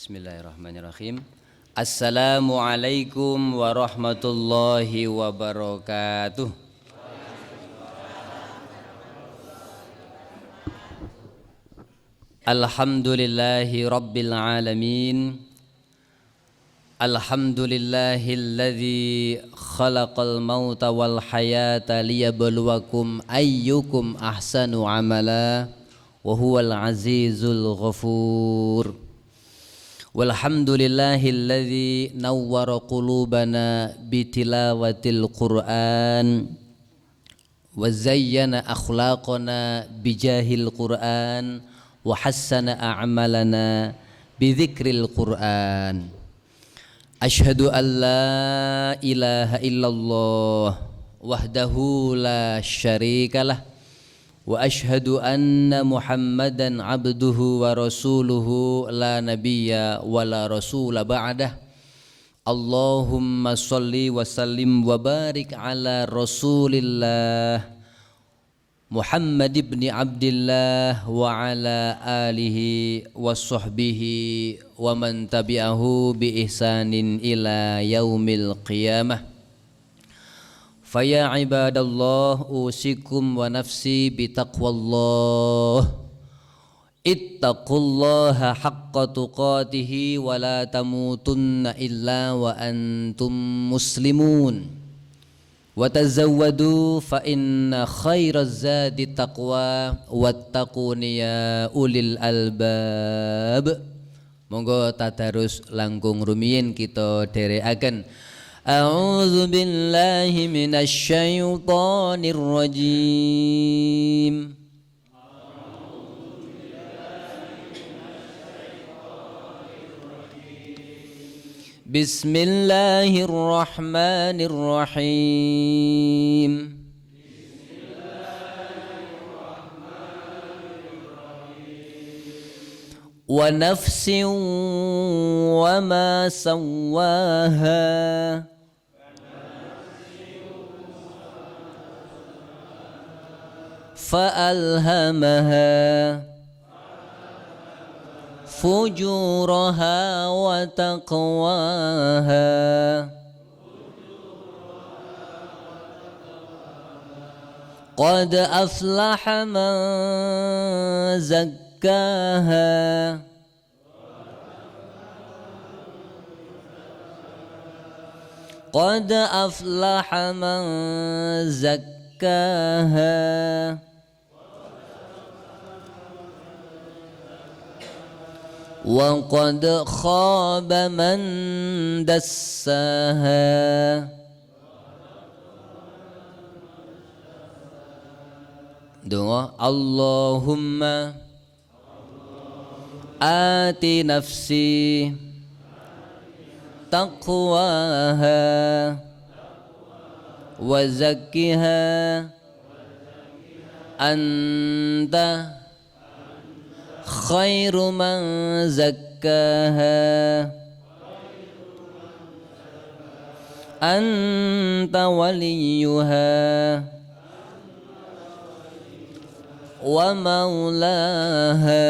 Bismillahirrahmanirrahim. Assalamualaikum warahmatullahi wabarakatuh. Alhamdulillahi rabbil alamin. Alhamdulillahilladzi khalaqal mauta wal hayata liyabluwakum ayyukum ahsanu amala wa huwal azizul ghafur. Walhamdulillahilladzi nawwara qulubana bitilawatil Qur'an wa zayyana akhlaqana bijahil Qur'an wa hassana a'malana bidzikril Qur'an. Asyhadu an la ilaha illallah wahdahu la syarikalah wa asyhadu anna Muhammadan abduhu wa rasuluhu la nabiyya wa la rasula ba'dah. Allahumma salli wa sallim wa barik ala rasulillah Muhammad ibn Abdillah wa ala alihi wa sahbihi wa man tabi'ahu bi ihsanin ila yaumil qiyamah. Faya ibadallah usikum wa nafsi bitaqwallah. Ittaqullaha haqqa tuqatihi wa la tamutunna illa wa antum muslimun. Wa tazawwadu fa inna khairaz zadi taqwa wattaquni ya ulil albab. Monggo tadarus langkung rumiyin kita dherekaken. A'udzu billahi minasy syaithanir rajim. Bismillahirrahmanirrahim. Wa nafsin wa ma sawwaha فألهمها فجورها وتقواها قد أفلح من زكاها قد أفلح من زكاها وقد خاب من دساها. Doa Allahumma ati nafsi taqwaha wa zakkiha anta khairu man zakkaha anta waliyuha wa maulaha.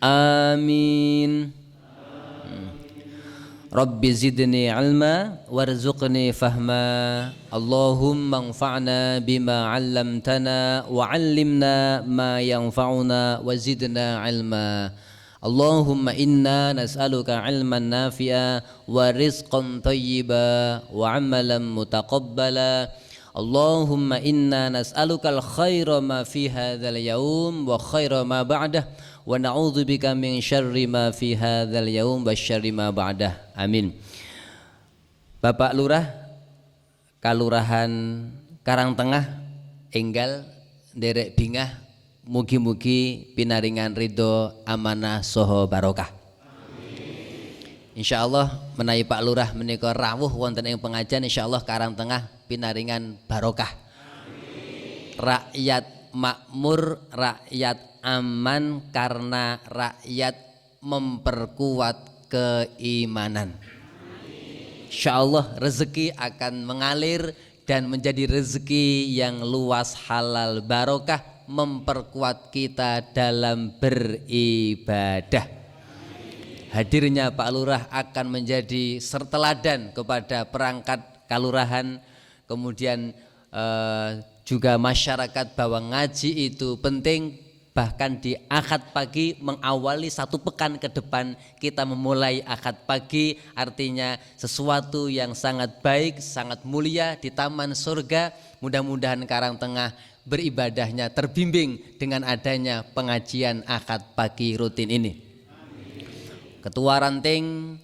Amin. Rabbi zidni ilma warzuqni fahma. Allahumma anfa'na bima 'allamtana wa 'allimna ma yanfa'una wa zidna ilma. Allahumma inna nas'aluka ilman nafi'a wa rizqan thayyiba wa 'amalan mutaqabbala. Allahumma inna nas'aluka al-khaira ma fi hadzal yaum wa khaira ma ba'dah wa na'udzubika min syarri ma fi hadzal yaum wa syarri ma ba'dah. Amin. Bapak Lurah Kalurahan Karangtengah enggal nderek bingah mugi-mugi pinaringan ridho amanah saha barokah. Insyaallah menawi Pak Lurah menika rawuh wonten ing pengajian insyaallah Karangtengah pinaringan barokah. Rakyat makmur, rakyat aman karena rakyat memperkuat keimanan. Insyaallah rezeki akan mengalir dan menjadi rezeki yang luas halal barokah memperkuat kita dalam beribadah. Hadirnya Pak Lurah akan menjadi teladan kepada perangkat kalurahan, kemudian juga masyarakat bahwa ngaji itu penting. Bahkan di akad pagi mengawali 1 pekan ke depan kita memulai akad pagi, artinya sesuatu yang sangat baik, sangat mulia di taman surga. Mudah-mudahan Karangtengah beribadahnya terbimbing dengan adanya pengajian akad pagi rutin ini. Ketua Ranting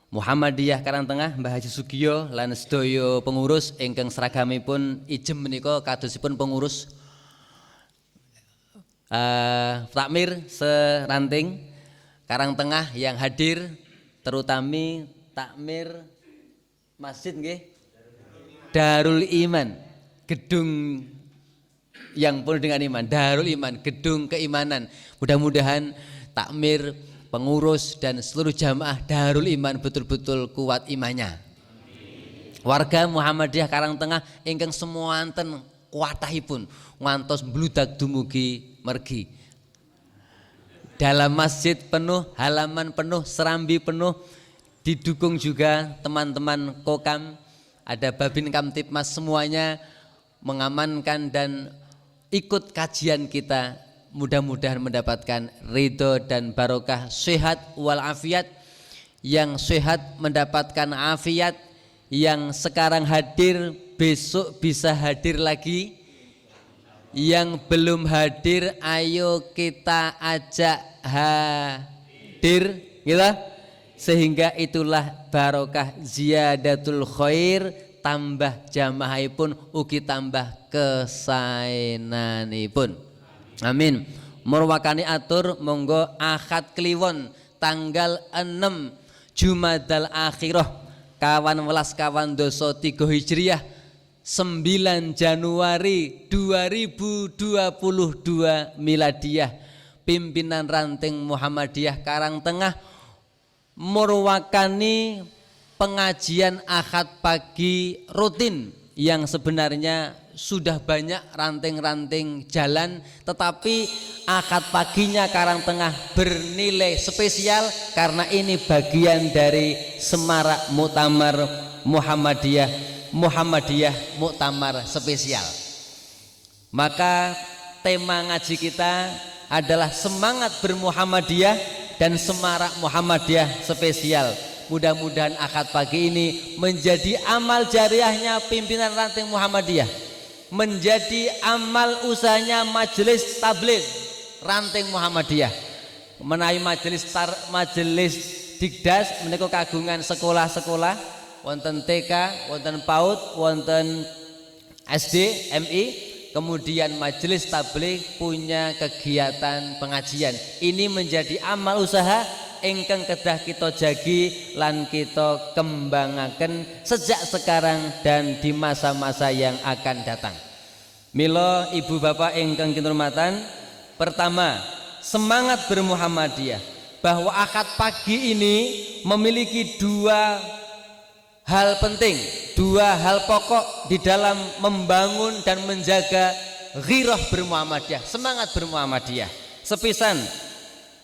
Muhammadiyah Karangtengah Mbah Haji Sugiyo lan sedaya pengurus ingkang seragamipun ijem menika kadosipun pengurus takmir seranting Karangtengah yang hadir, terutama takmir masjid nggih Darul Iman, gedung yang penuh dengan iman, Darul Iman, gedung keimanan. Mudah-mudahan takmir, pengurus dan seluruh jamaah Darul Iman betul-betul kuat imannya. Warga Muhammadiyah Karangtengah ingkang semuanten kuatahipun ngantos mbludak dumugi mergi. Dalam masjid penuh, halaman penuh, serambi penuh, didukung juga teman-teman Kokam, ada Babin Kamtipmas, semuanya mengamankan dan ikut kajian kita. Mudah-mudahan mendapatkan ridho dan barokah, sehat walafiat. Yang sehat mendapatkan afiat, yang sekarang hadir besok bisa hadir lagi. Yang belum hadir ayo kita ajak hadir gitu. Sehingga itulah barokah ziyadatul khair, tambah jamaahipun ugi tambah kesaenanipun. Amin. Murwakani atur monggo akad kliwon tanggal 6 Jumadal Akhirah kawan welas kawan doso 3 Hijriah 9 Januari 2022 Miladiyah. Pimpinan Ranting Muhammadiyah Karangtengah murwakani pengajian akad pagi rutin yang sebenarnya sudah banyak ranting-ranting jalan, tetapi akad paginya Karangtengah bernilai spesial karena ini bagian dari Semarak Muktamar Muhammadiyah Muktamar spesial. Maka tema ngaji kita adalah semangat bermuhammadiyah dan Semarak Muhammadiyah spesial. Mudah-mudahan akad pagi ini menjadi amal jariahnya pimpinan Ranting Muhammadiyah, menjadi amal usahanya majelis tabligh Ranting Muhammadiyah, menawi majelis Digdas menika kagungan sekolah-sekolah wonten TK, wonten PAUD, wonten SD, MI, kemudian majelis tabligh punya kegiatan pengajian. Ini menjadi amal usaha ingkang kedah kita jagi lan kita kembangaken sejak sekarang dan di masa-masa yang akan datang. Mila ibu bapak ingkang kinurmatan, pertama semangat bermuhammadiyah, bahwa akad pagi ini memiliki 2 hal penting, 2 hal pokok di dalam membangun dan menjaga ghirah bermuhammadiyah, semangat bermuhammadiyah. Sepisan,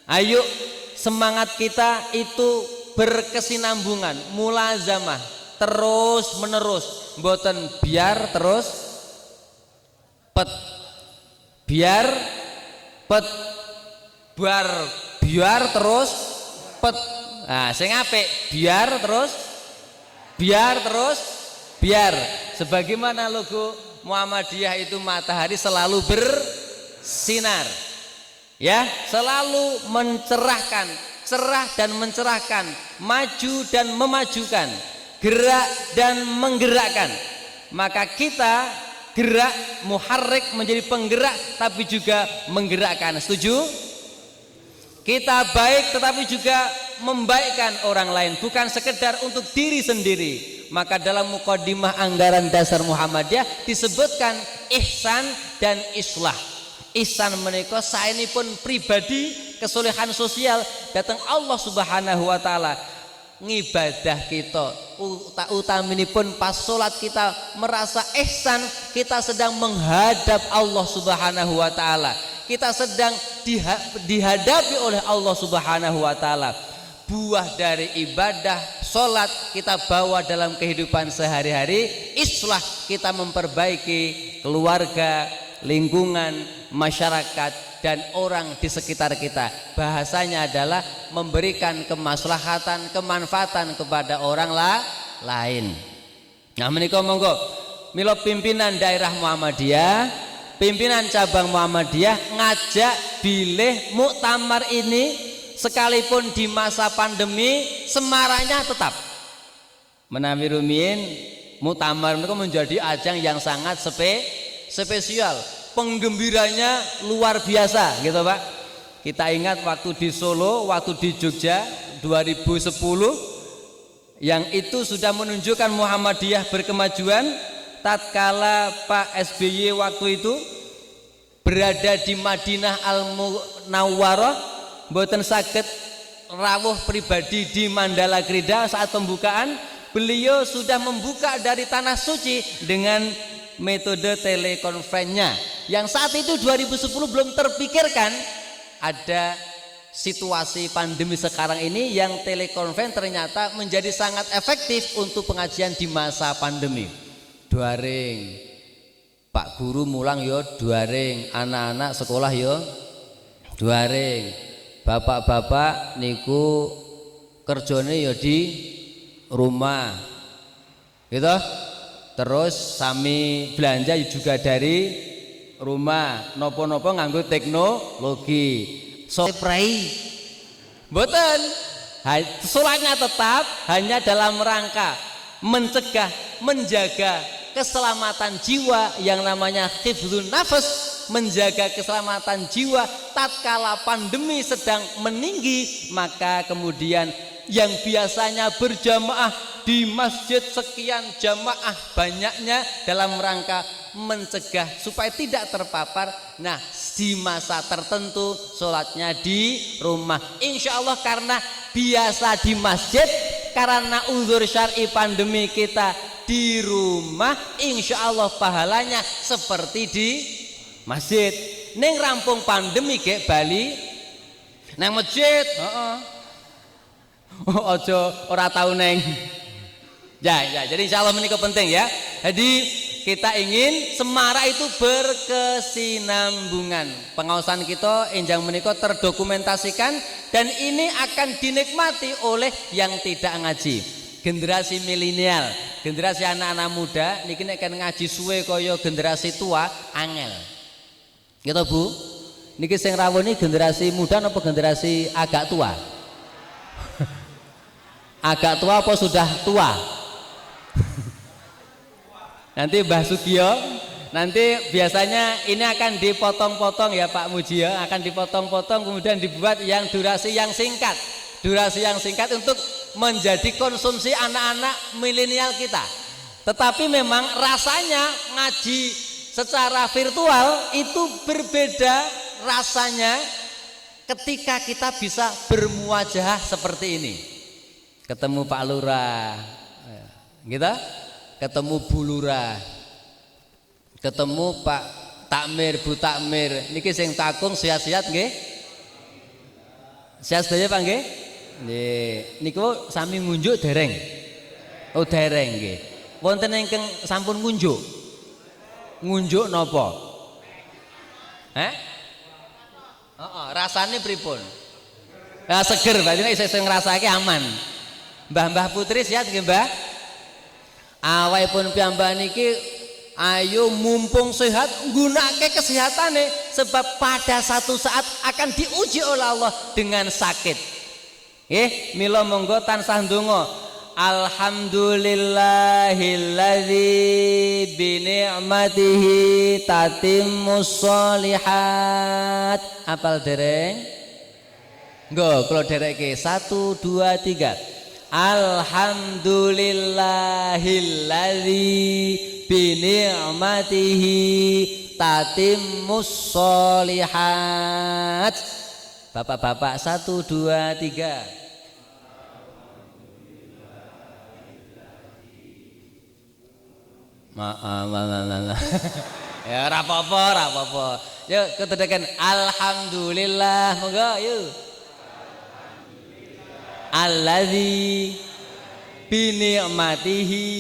ayo semangat kita itu berkesinambungan, mulazamah, terus menerus, mboten biar terus pet, biar pet, biar terus pet. Nah, sing apik biar terus biar. Sebagaimana logo Muhammadiyah itu matahari selalu bersinar, ya, selalu mencerahkan, cerah dan mencerahkan, maju dan memajukan, gerak dan menggerakkan. Maka kita gerak, muharrik menjadi penggerak tapi juga menggerakkan. Setuju? Kita baik tetapi juga membaikkan orang lain, bukan sekedar untuk diri sendiri. Maka dalam mukadimah anggaran dasar Muhammadiyah disebutkan ihsan dan islah. Ihsan menika saenipun pribadi, kesolehan sosial datang Allah Subhanahu wa taala. Ngibadah kita utaminipun pas salat kita merasa ihsan, kita sedang menghadap Allah Subhanahu wa taala. Kita sedang dihadapi oleh Allah Subhanahu wa taala. Buah dari ibadah salat kita bawa dalam kehidupan sehari-hari, islah kita memperbaiki keluarga, lingkungan, masyarakat dan orang di sekitar kita. Bahasanya adalah memberikan kemaslahatan, kemanfaatan kepada orang lain. Nah menika monggo mila pimpinan daerah Muhammadiyah, pimpinan cabang Muhammadiyah ngajak bilih muktamar ini sekalipun di masa pandemi semaraknya tetap. Menawi rumiyin muktamar itu menjadi ajang yang sangat spesial, penggembiranya luar biasa gitu Pak. Kita ingat waktu di Solo, waktu di Jogja 2010 yang itu sudah menunjukkan Muhammadiyah berkemajuan. Tatkala Pak SBY waktu itu berada di Madinah Al-Munawwarah, mboten saged rawuh pribadi di Mandala Krida saat pembukaan, beliau sudah membuka dari tanah suci dengan metode telekonferensinya yang saat itu 2010 belum terpikirkan. Ada situasi pandemi sekarang ini yang telekonferensi ternyata menjadi sangat efektif untuk pengajian di masa pandemi. Daring, Pak guru mulang yo daring, anak-anak sekolah yo daring. Bapak-bapak niku kerjane ya di rumah gitu, terus sami belanja juga dari rumah, nopo-nopo nganggo teknologi. So prai mboten, sholatnya tetap hanya dalam rangka mencegah, menjaga keselamatan jiwa yang namanya hifdzun nafas, menjaga keselamatan jiwa tatkala pandemi sedang meninggi. Maka kemudian yang biasanya berjamaah di masjid sekian jamaah banyaknya dalam rangka mencegah supaya tidak terpapar. Nah di masa tertentu sholatnya di rumah, insya Allah. Karena biasa di masjid, karena uzur syar'i pandemi kita di rumah, insya Allah pahalanya seperti di masjid. Neng rampung pandemi ke Bali nang masjid, ojo ora tahu neng. Ya, jadi insya Allah menikah penting ya. Jadi kita ingin Semarak itu berkesinambungan. Pengawasan kita enjang menikah terdokumentasikan dan ini akan dinikmati oleh yang tidak ngaji. Generasi milenial, generasi anak-anak muda niki nek kan ngaji suwe kaya generasi tua angel. Gitu Bu, niki sing rawuh ini generasi muda apa generasi agak tua? Agak tua apa sudah tua? Nanti Mbah Sugio, nanti biasanya ini akan dipotong-potong ya Pak Muji ya, akan dipotong-potong kemudian dibuat yang durasi yang singkat. Durasi yang singkat untuk menjadi konsumsi anak-anak milenial kita. Tetapi memang rasanya ngaji secara virtual itu berbeda rasanya ketika kita bisa bermuajah seperti ini. Ketemu Pak Lurah, gitu, ketemu Bu Lurah, ketemu Pak Takmir, Bu Takmir. Niki sing takung sehat-sehat nggih? Sehat sedaya Pak nggih? Nggih. Niku sami ngunjuk dereng. Oh dereng nggih. Wonten ingkang sampun ngunjuk. Ngunjuk napa? Rasane pripun? Nah, seger berarti nek isih ngrasake aman. Mbah-mbah Putri sehat nggih, Mbah? Awakipun piyambak niki ayo mumpung sehat nggunakake kesehatane sebab pada satu saat akan diuji oleh Allah dengan sakit. Mila monggo tansah ndonga. Alhamdulillahilladzi bi ni'matihi tatimmus sholihat. Apal dereng? Nggo kula dereke 1 2 3. Alhamdulillahilladzi bi ni'matihi tatimmus sholihat. Bapak-bapak 1 2 3. Ya ora apa-apa. Yuk ketedekan alhamdulillah monggo yuk. Alladzi bi ni'matihi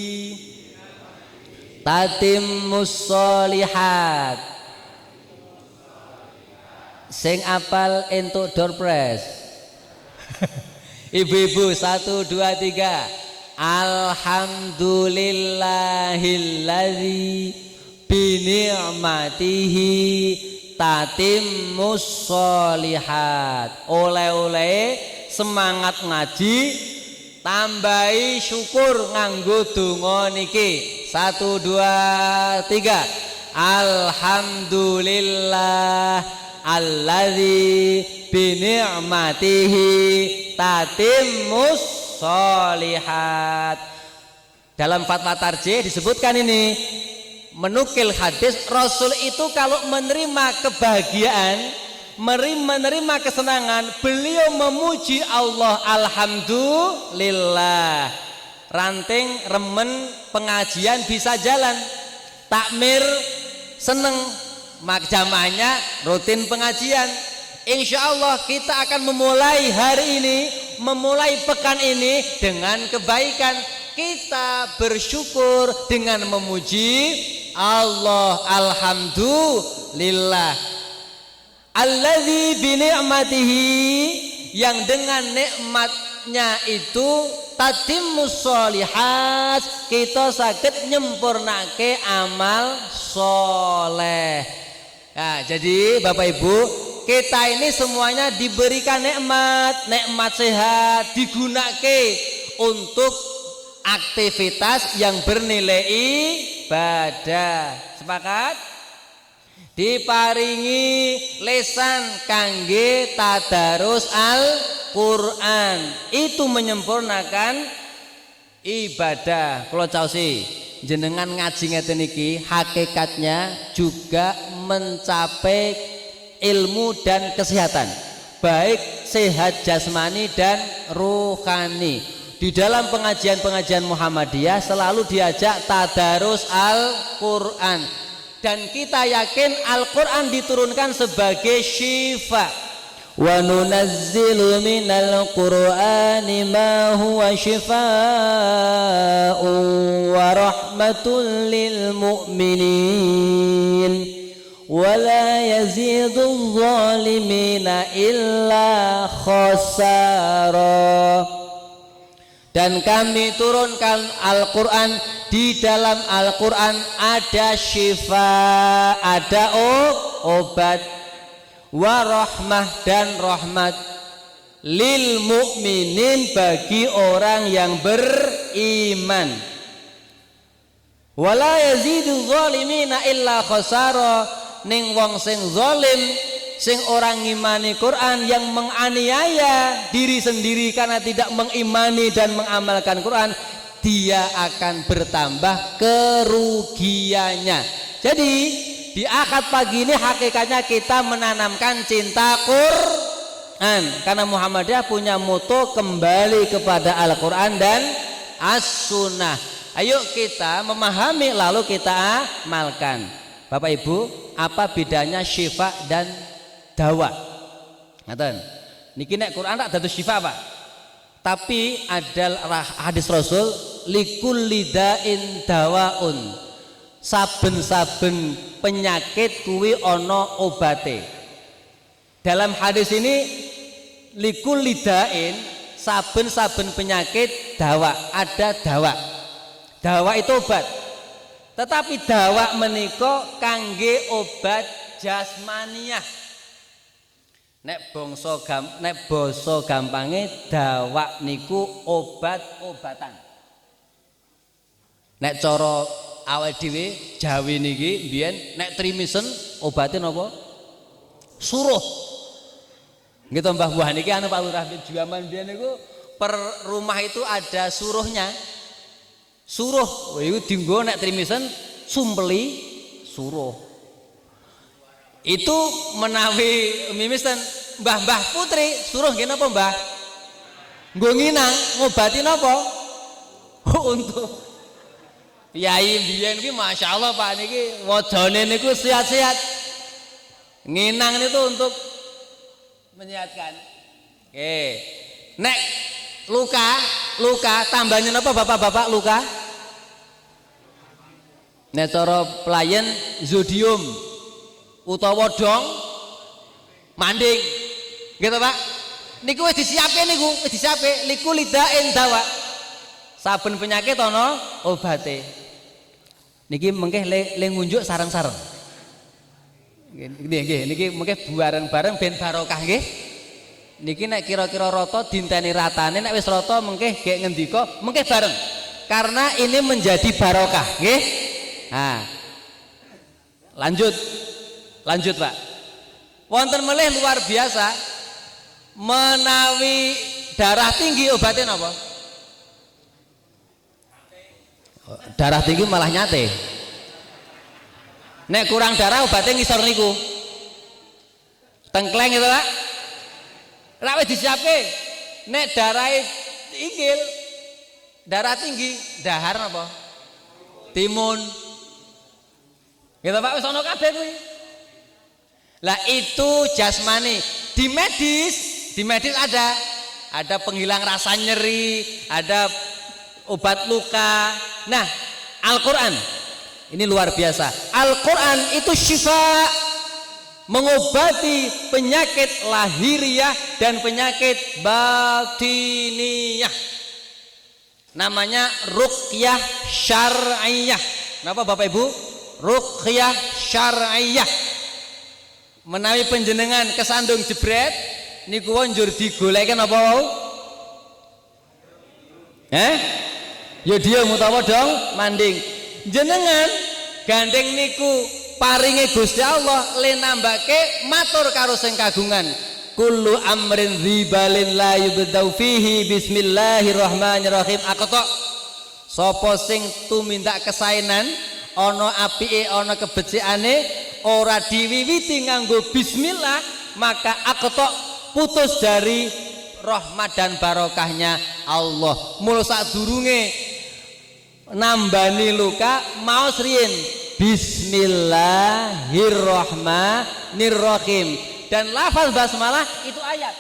tatimmus sholihat. Sing apal entuk door prize. Ibu-ibu 1 2 3. Alhamdulillahilladzi bi ni'matihi tatimmus sholihat. Oleh-oleh semangat ngaji, tambahi syukur nganggo donga niki. 1 2 3. Alhamdulillah alladzi bi ni'matihi tatimmus sholihat. Dalam fatwa tarjih disebutkan ini, menukil hadis Rasul itu kalau menerima kebahagiaan, menerima kesenangan, beliau memuji Allah, alhamdulillah. Ranting remen pengajian bisa jalan, takmir seneng, jamaahnya rutin pengajian. Insya Allah kita akan memulai hari ini, memulai pekan ini dengan kebaikan. Kita bersyukur dengan memuji Allah, alhamdulillah. Alladzi bi ni'matihi, yang dengan nikmatnya itu tatimmus sholihat, kita saged nyempurnake amal soleh. Nah, jadi Bapak Ibu, kita ini semuanya diberikan nikmat sehat, digunakan untuk aktivitas yang bernilai ibadah. Sepakat? Diparingi lesan kangge tadarus Al-Qur'an, itu menyempurnakan ibadah. Kalau caosi jenengan ngaji ngeten iki hakikatnya juga mencapai ilmu dan kesehatan, baik sehat jasmani dan rohani. Di dalam pengajian-pengajian Muhammadiyah selalu diajak tadarus Al-Qur'an, dan kita yakin Al-Qur'an diturunkan sebagai syifa. Wa nunazzilu minal Qur'ani ma huwa shifaa'un wa rahmatul lil mu'minin wa la yazidul zalimina illa khasara. Dan kami turunkan Al-Qur'an, di dalam Al-Qur'an ada syifa, ada obat, warahmah dan rahmat, lil mu'minin bagi orang yang beriman. Wala yazidu zalimina illa khasara, ning wong sing zalim, sing orang ngimani Quran, yang menganiaya diri sendiri karena tidak mengimani dan mengamalkan Quran, dia akan bertambah kerugiannya. Jadi di akad pagi ini hakikatnya kita menanamkan cinta Quran, karena Muhammadiyah punya moto kembali kepada Al-Quran dan As-Sunnah. Ayo kita memahami lalu kita amalkan. Bapak Ibu, apa bedanya syifa dan dawa? Ngaten. Niki nek Quran tak dados syifa, Pak. Tapi ada hadis Rasul, likulli da'in dawaun. Saben-saben penyakit kuwi ana obate. Dalam hadis ini likulli da'in, saben-saben penyakit dawa, ada dawa. Dawa itu obat. Tetapi dawa menika kangge obat jasmaniah. Nek basa gampange dawa niku obat-obatan. Nek cara awake dhewe Jawi niki mbiyen nek trimisen obate napa? Suruh. Nggih to Mbah Buah niki anu Pak Lurah zaman mbiyen niku per rumah itu ada suruhnya. Suruh iku dienggo nek trimisen sumpeli suruh. Itu menawi mimisen Mbah Putri suruh nggih napa Mbah? Nggo nginang ngobati napa? Untuk Yai biyen ki masyaallah Pak niki wajane niku sehat-sehat. Nginang itu untuk menyehatkan. Oke. Nek luka tambahnya apa Bapak-bapak luka? Nek cara pelayan zodium utawa dong manding. Gitu Pak. Niku wis disiapke liku lidain dawa. Saben penyakit ana obate. Niki mengke le ngunjuk sareng-sareng. Nggih, niki mengke bareng-bareng ben barokah nggih. Niki nek kira-kira rata dinteni ratane, nek wis rata mengke gek ngendika mengke bareng. Karena ini menjadi barokah, nggih. Nah. Lanjut Pak. Wonten melih luar biasa menawi darah tinggi obatnya napa? Darah tinggi malah nyate. Nek kurang darah obatnya ngisor niku. Tengkleng itu Pak. Lek wis disiapke nek darah inggil darah tinggi dahar napa? Timun. Gitu Pak wis ana kabeh kuwi. Lah itu jasmani. Di medis ada penghilang rasa nyeri, ada obat luka. Nah, Al-Qur'an ini luar biasa. Al-Qur'an itu syifa, mengobati penyakit lahiriah dan penyakit batiniyah. Namanya ruqyah syar'iyah. Napa Bapak Ibu? Ruqyah syar'iyah. Menawi panjenengan kesandung jebret niku njur digoleki napa wau? Ya dia mutawa dong manding. Jenengan gandeng niku paringe Gusti Allah le nambake matur karo sing kagungan. Kullu amrin dzibalin la yubdau fihi bismillahirrahmanirrahim. Akotok sapa sing tumindak kesaenan ana apike ana kebecikane ora diwiwiti nganggo bismillah maka akotok putus dari rahmat dan barokahnya Allah. Mula sadurunge nambani luka maos riyin bismillahirrahmanirrahim dan lafaz basmalah itu ayat.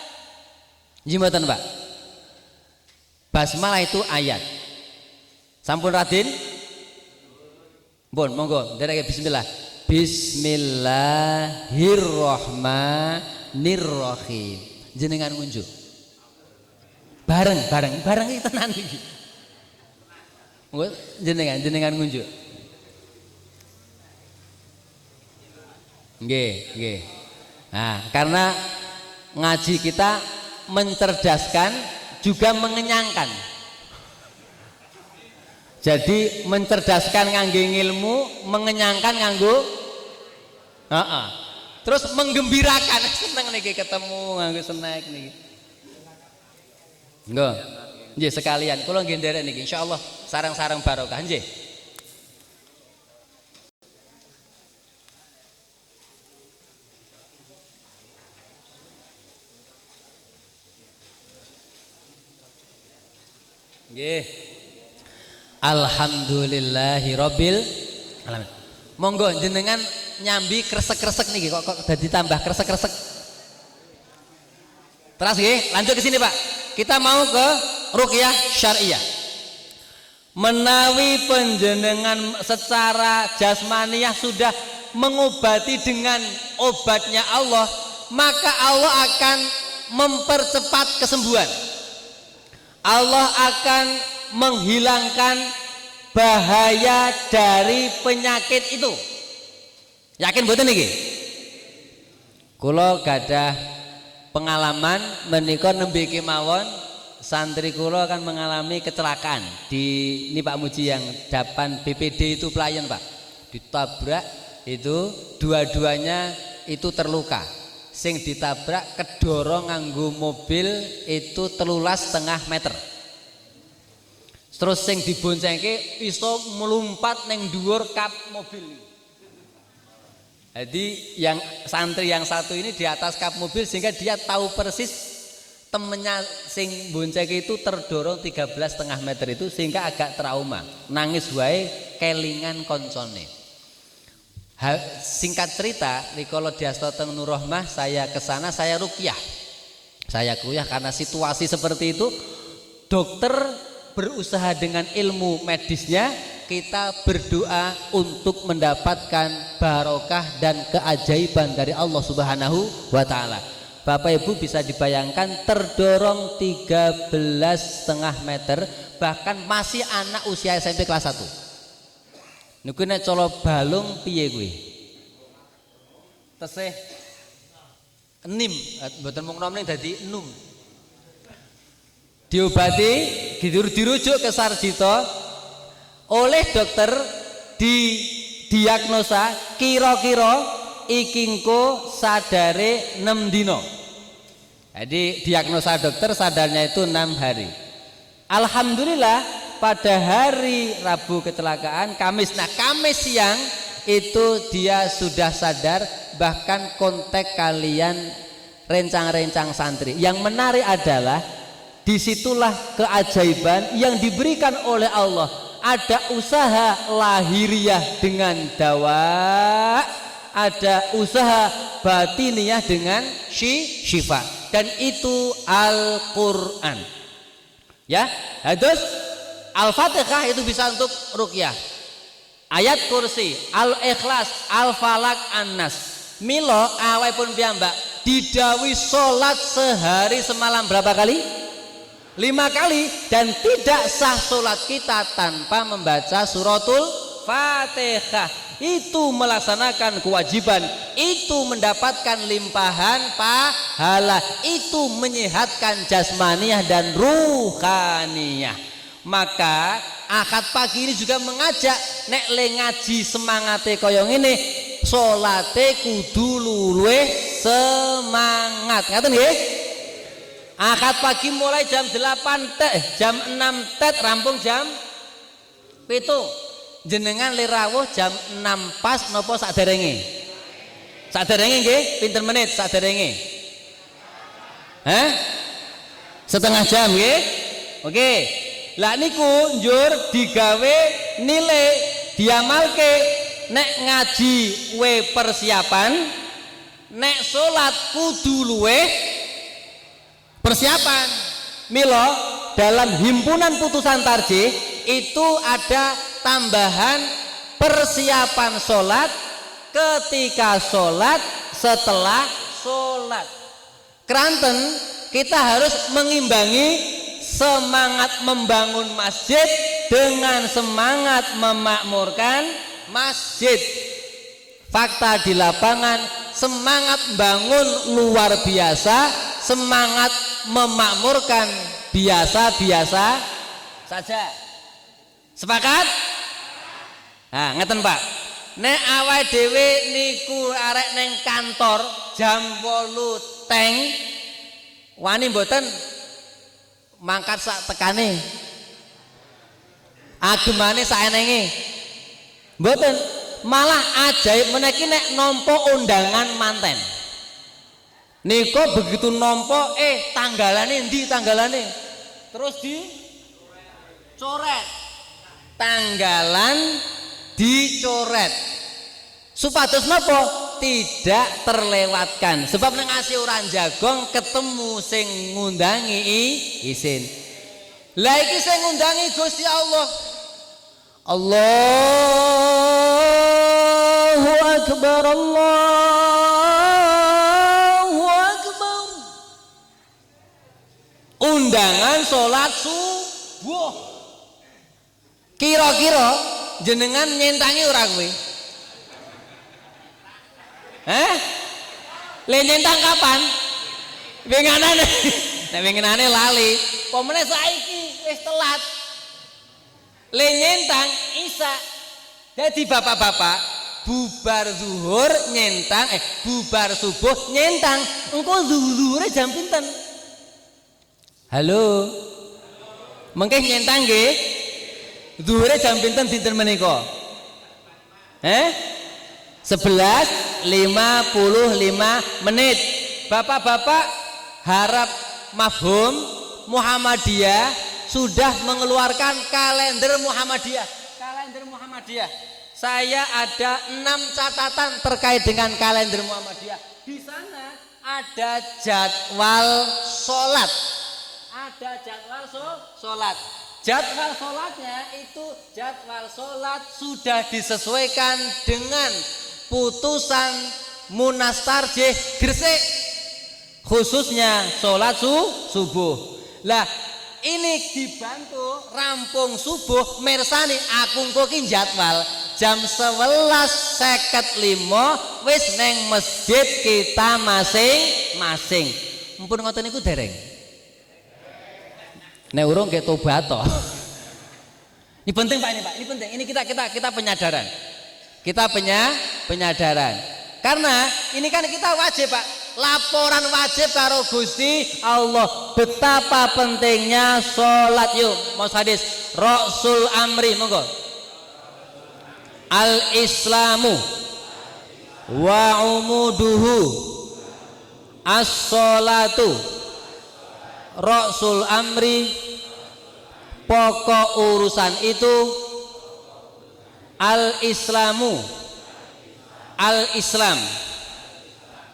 Jembatan Pak. Basmalah itu ayat. Sampun Raden? Bon, monggo dereke bismillah. Bismillahirrahmanirrahim. Jenengan ngunjuk. Bareng itu tenan iki. Monggo jenengan ngunjuk. Nggih. Nah, karena ngaji kita mencerdaskan juga mengenyangkan. Jadi mencerdaskan nganggo ilmu, mengenyangkan nganggo terus menggembirakan. Seneng niki ketemu nganggo snack niki. Nggih. Nggih sekalian kula nggih nderek niki insyaallah sareng-sareng barokah nggih. Nggih. Alhamdulillahirabbil alamin. Monggo jenengan nyambi kresek-kresek niki kok dadi tambah kresek-kresek. Terus nggih, lanjut ke sini Pak. Kita mau ke ruqyah syariah. Menawi panjenengan secara jasmaniah sudah mengobati dengan obatnya Allah, maka Allah akan mempercepat kesembuhan. Allah akan menghilangkan bahaya dari penyakit itu. Yakin mboten niki? Kula gadah pengalaman menika nembe kemawon santri kula kan mengalami kecelakaan di ini Pak Muji yang depan BPD itu pelayan Pak. Ditabrak itu dua-duanya itu terluka. Sing ditabrak kedorong nganggo mobil itu 13,5 meter. Terus sing diboncengke iso melumpat neng dhuwur kap mobil. Jadi yang santri yang satu ini di atas kap mobil sehingga dia tahu persis temennya sing boncengke itu terdorong 13,5 meter itu sehingga agak trauma. Nangis wae kelingan koncone. Singkat cerita, rikala diasta teng Nur Rohmah, saya ke sana, saya ruqyah. Saya kuliah karena situasi seperti itu, dokter berusaha dengan ilmu medisnya, kita berdoa untuk mendapatkan barokah dan keajaiban dari Allah Subhanahu wa taala. Bapak Ibu bisa dibayangkan terdorong 13,5 meter, bahkan masih anak usia SMP kelas 1. Niku nek colo balung piye kuwi? Tesih enim, mboten mung nom ning dadi enum. Diobati, dirujuk ke Sarjito oleh dokter, didiagnosa kira-kira iki engko sadare 6 dino. Jadi diagnosa dokter sadarnya itu 6 hari. Alhamdulillah pada hari Rabu kecelakaan, Kamis siang itu dia sudah sadar, bahkan kontak kalian rencang-rencang santri. Yang menarik adalah disitulah keajaiban yang diberikan oleh Allah. Ada usaha lahiriah dengan dawa, ada usaha batiniah dengan syifa, dan itu Al-Quran. Ya, terus Al-Fatihah itu bisa untuk ruqyah. Ayat kursi, Al-Ikhlas, Al-Falak, An-Nas. Milo awai pun piyambak didawi sholat sehari semalam berapa kali? 5 kali, dan tidak sah sholat kita tanpa membaca suratul Fatihah. Itu melaksanakan kewajiban, itu mendapatkan limpahan pahala, itu menyehatkan jasmaniah dan ruhaniyah. Maka akad pagi ini juga mengajak nek le ngaji semangate kaya ngene, salate kudu luwih semangat. Ngaten nggih? Akad pagi mulai jam 8 jam 6 tet rampung jam 7. Jenengan le rawuh jam 6 pas napa saderenge? Saderenge nggih, pinten menit saderenge? Setengah jam nggih? Oke. Lah niku njur digawe nilai diamalke, nek ngaji we persiapan, nek salat kudu luweh persiapan. Milo dalam himpunan putusan tarjih itu ada tambahan persiapan salat, ketika salat, setelah salat. Keranten kita harus mengimbangi semangat membangun masjid dengan semangat memakmurkan masjid. Fakta di lapangan, semangat bangun luar biasa, semangat memakmurkan biasa-biasa saja. Sepakat? Nah, ngeten Pak. Nek awake dhewe niku arek neng kantor jam 8 teng, wani mboten mangkat sak tekane, agemane saenenge mboten, malah ajaib meniki nek nampa undangan manten niko begitu nampa tanggalane ndi tanggalane, terus dicoret tanggalan, dicoret supados napa tidak terlewatkan. Sebab nang asih ora jagong ketemu sing ngundangi isin. Lah iki sing ngundangi Gusti Allah. Allahu akbar, Allahu akbar. Undangan salat subuh. Kira-kira jenengan nyentangi ora kowe? Le nyentang kapan? Winganane. Nek winganane lali. Pomene saiki wis telat. Le nyentang isa. Jadi bapak-bapak bubar zuhur nyentang, bubar subuh nyentang. Engko zuhure jam pinten? Halo. Mengke nyentang nggih? Zuhure jam pinten dinten menika? 11.55 menit. Bapak-bapak harap mafhum, Muhammadiyah sudah mengeluarkan kalender Muhammadiyah. Kalender Muhammadiyah Muhammadiyah. Saya ada 6 catatan terkait dengan kalender Muhammadiyah. Di sana ada jadwal sholat. Ada jadwal sholat. Jadwal sholatnya itu jadwal sholat sudah disesuaikan dengan putusan Munas Tarjih Gresik, khususnya sholat subuh. Lah ini dibantu rampung subuh mersani aku ngkoki jadwal jam 11.55 wis neng masjid kita masing-masing. Mumpun ngoten niku dereng. Nek urung ke tobat toh. Ini penting Pak, ini Pak, ini penting. Ini kita penyadaran. Kita penyadaran. Karena ini kan kita wajib Pak, laporan wajib karo Gusti Allah. Betapa pentingnya sholat. Yuk, mau hadis Rasul Amri, monggo. Al Islamu wa umuduhu as-sholatu. Rasul Amri, pokok urusan itu al-Islamu, al-Islam,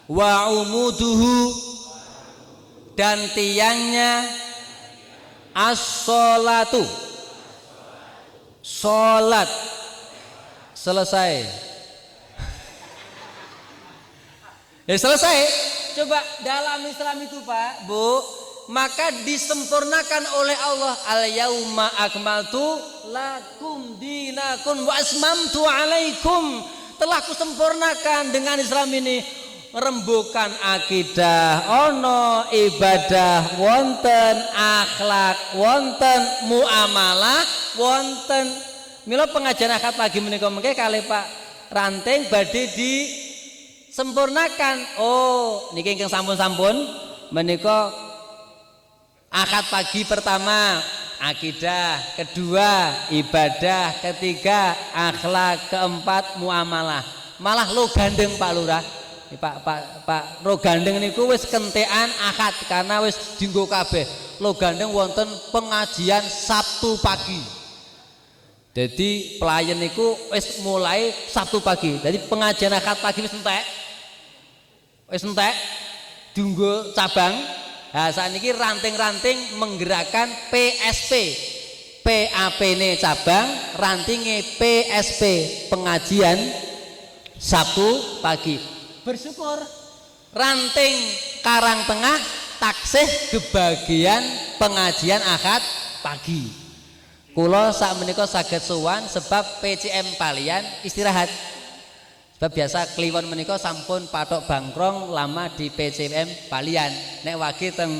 wa umuduhu, dan tiangnya as-sholatu, sholat. Selesai. Ya selesai. Coba dalam Islam itu Pak, Bu, maka disempurnakan oleh Allah. Al-yauma akmaltu lakum dinakum wa asmamtu alaikum. Telah kusempurnakan dengan Islam ini. Rembukan akidah ono, ibadah wonten, akhlak wonten, muamalah wonten. Mila pengajian akad pagi menika mengke kalih Pak Ranting badhe disempurnakan. Oh, niki ingkang sampun-sampun menika akad pagi pertama akidah, kedua ibadah, ketiga akhlak, keempat muamalah. Malah lo gandeng Pak Lurah. Pak lo gandeng niku wis kentekan akad karena wis dienggo kabeh. Lo gandeng wonten pengajian Sabtu pagi. Jadi pelayan niku wis mulai Sabtu pagi. Jadi pengajian akad pagi wis entek. Wis entek dienggo cabang. Nah, saat ini ranting-ranting menggerakkan PSP, PAP ini cabang, rantingnya PSP, pengajian Sabtu pagi. Bersyukur ranting Karang Tengah taksih kebagian pengajian akad pagi. Kulo sak menika saged sowan sebab PCM Palian istirahat. Sebab biasa kliwon menika sampun patok bangkrong lama di PCM Palian. Nek wagi teng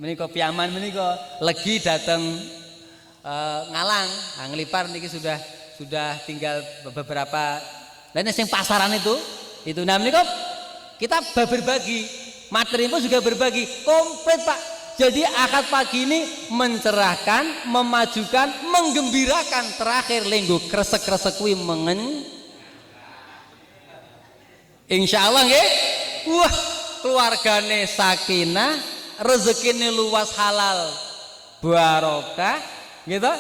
menika piaman menika legi dateng Ngalang, nglipar niki sudah tinggal beberapa. Nah ini sing pasaran itu nah menika kita berbagi, materi pun juga berbagi komplit Pak. Jadi akad pagi ini mencerahkan, memajukan, menggembirakan. Terakhir lenggo kresek-kresek kuwi insya Allah nggih. Wah, keluargane sakinah, rezekine luas halal barokah gitu.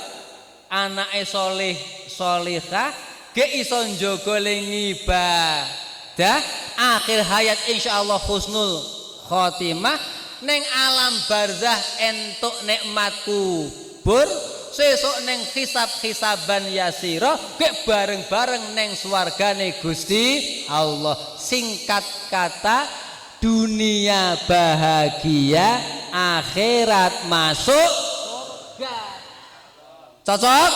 Anake soleh solihah, ge iso njogo ibadah, akhir hayat insya Allah husnul khotimah. Neng alam barzah entuk nikmat kubur, sesuk neng hisab-hisaban yasira, gek bareng-bareng neng swargane Gusti Allah. Singkat kata, dunia bahagia, akhirat masuk surga. Cocok?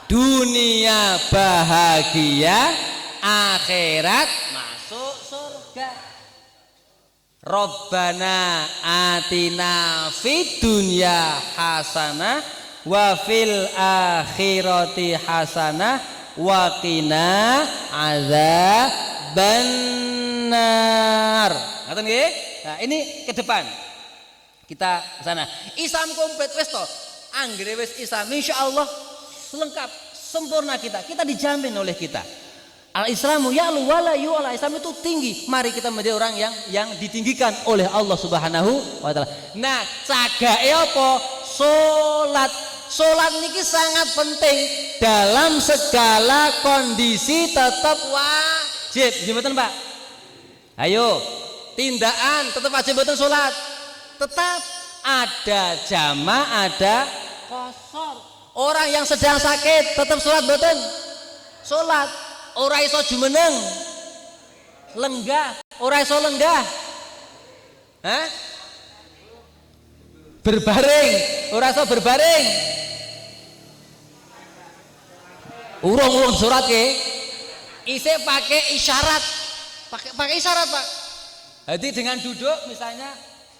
Dunia bahagia, akhirat masuk surga. Rabbana atina fid dunya hasanah wa fil akhirati hasanah wa qina adzabannar. Ngoten nggih? Nah, ini ke depan. Kita ke sana. Islam komplit wis to. Anggere wis Islam insyaallah lengkap, sempurna kita. Kita dijamin oleh kita. Al-Islamu ya'lu wa la yu'la. Islam itu tinggi. Mari kita menjadi orang yang ditinggikan oleh Allah Subhanahu wa taala. Nah, cagake apa? Salat. Salat niki sangat penting dalam segala kondisi tetap wajib. Nggih mboten, Pak? Ayo, tindakan tetap wajib mboten salat. Tetap ada jama, ada qasar. Orang yang sedang sakit tetap salat mboten? Salat. Ora iso jumeneng. Lenggah, ora iso lenggah. Hah? Berbaring, ora iso berbaring. Urung surat ke, isih pakai isyarat, pakai isyarat Pak. Jadi dengan duduk misalnya,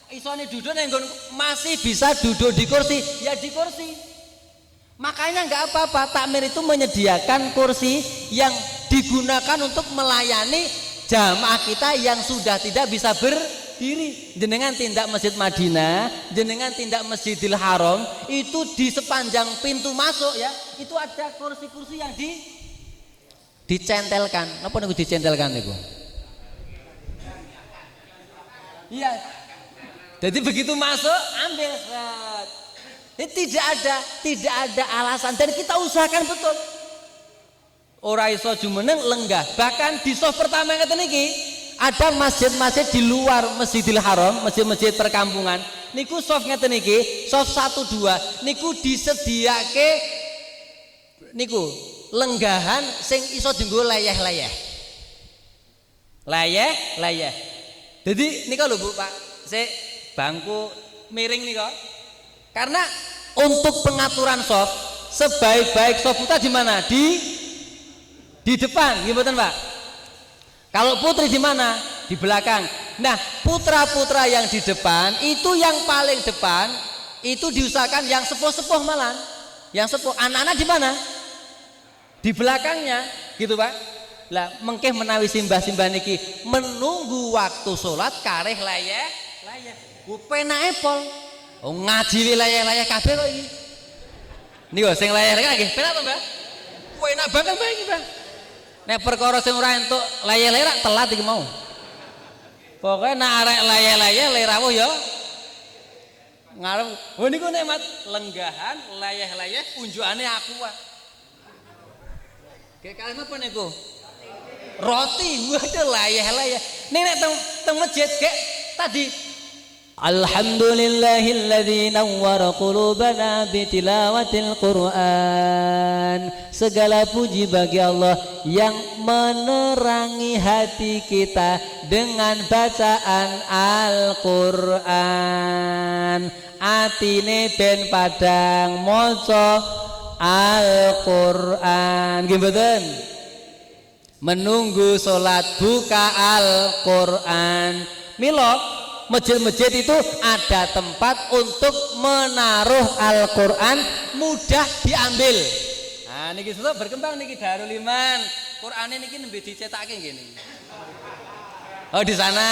isone duduk nenggon masih bisa duduk di kursi, ya di kursi. Makanya nggak apa-apa, takmir itu menyediakan kursi yang digunakan untuk melayani jamaah kita yang sudah tidak bisa berdiri. Jenengan tindak Masjid Madinah, jenengan tindak Masjidil Haram, itu di sepanjang pintu masuk ya, itu ada kursi-kursi yang dicentelkan. Apa niku dicentelkan niku? Iya. Jadi begitu masuk ambil set. Ini tidak ada alasan dan kita usahakan betul. Ora iso jumeneng lenggah. Bahkan di soft pertama ngeten iki ada masjid-masjid di luar Masjidil Haram, masjid-masjid perkampungan. Niku soft ngeten iki, soft 1 2 niku disediake niku lenggahan sing iso dienggo layeh-layeh. Layeh. Jadi nika lho Bu, Pak. Sik bangku miring nika. Karena untuk pengaturan soft sebaik-baik soft kita di mana? Di depan, gimana Pak? Kalau putri di mana? Di belakang. Nah, putra-putra yang di depan itu yang paling depan itu diusahakan yang sepuh-sepuh malah. Yang sepuh, anak-anak di mana? Di belakangnya, gitu Pak. Lah, mengkeh menawi simbah-simbah niki menunggu waktu sholat kareh layeh. Penake pol. Oh, ngaji layeh-layeh kabeh kok iki. Niku sing layeh-layeh nggih, penak to, Mbak? Enak banget Mbak iki, Mbak. Nek perkara sing ora entuk layeh-layeh telat iki mau. Pokoke nek arek layeh-layeh le rawuh ya ngarep. Oh niku nikmat lenggahan layeh-layeh unjukane aku wae. Kayak kalian apa niku? Roti, waduh layeh-layeh. Ning nek teng masjid kayak tadi Alhamdulillahilladzi nawwara qulubana bitilawatil Qur'an. Segala puji bagi Allah yang menerangi hati kita dengan bacaan Al-Qur'an. Atine ben padang maca Al-Qur'an. Nggih mboten? Menunggu salat buka Al-Qur'an. Mila masjid-masjid itu ada tempat untuk menaruh Al-Quran mudah diambil. Nah niki sudah berkembang niki Darul Iman. Quran ini nembe dicetakin gini. Oh di sana.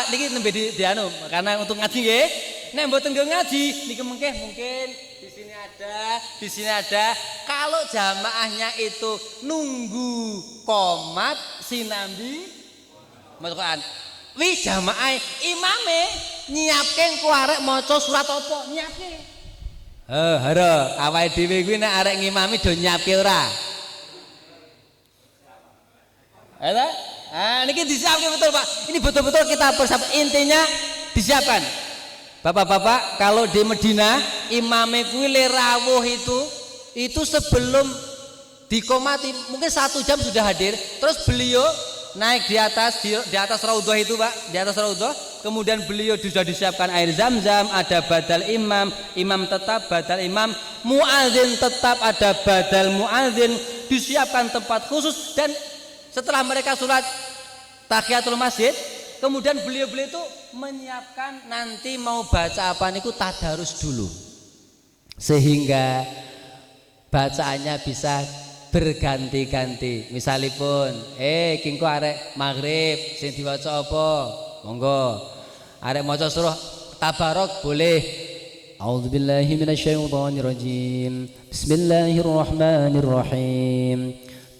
Niki nembe di anu karena untuk ngaji nggih. Nek mboten nggo ngaji niki mungkin di sini ada. Kalau jamaahnya itu nunggu komat sinambi Al-Quran. Wi jamaah imame nyiapke engko arek maca surat apa nyiapke. Haro awake dhewe kuwi nek arek ngimami do nyiapke ora? Ada? Niki disiapke betul Pak. Ini betul-betul kita persiapkan. Intinya disiapkan. Bapak-bapak kalau di Medina imame kuwi le rawuh itu sebelum dikomati mungkin 1 jam sudah hadir. Terus beliau naik di atas raudhah itu Pak, di atas raudhah, kemudian beliau sudah disiapkan air zam-zam, ada badal imam tetap badal imam, muadzin tetap ada badal muadzin, disiapkan tempat khusus dan setelah mereka sholat tahiyatul masjid, kemudian beliau itu menyiapkan nanti mau baca apa niku tadarus dulu. Sehingga bacaannya bisa berganti-ganti. Misalipun kingko arek maghrib sing diwaca apa monggo arek maca surah tabarok boleh. A'udzubillahi minasyaitonirrajim. Bismillahirrahmanirrahim.